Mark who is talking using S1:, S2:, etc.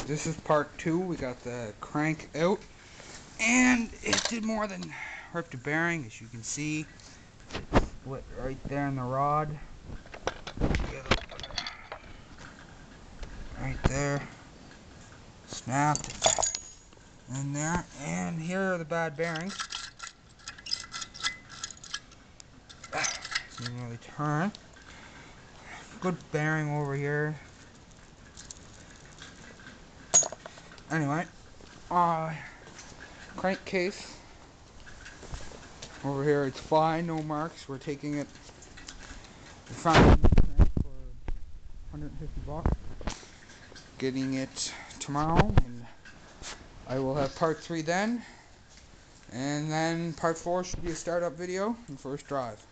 S1: This is part 2. We got the crank out, and it did more than rip the bearing. As you can see, it's split right there in the rod. Right there. Snapped in there. And here are the bad bearings. Didn't really turn. Good bearing over here. Anyway, crankcase over here, it's fine, no marks. We're taking it. We found it for 150 bucks. Getting it tomorrow, and I will have part 3 then, and then part 4 should be a startup video and first drive.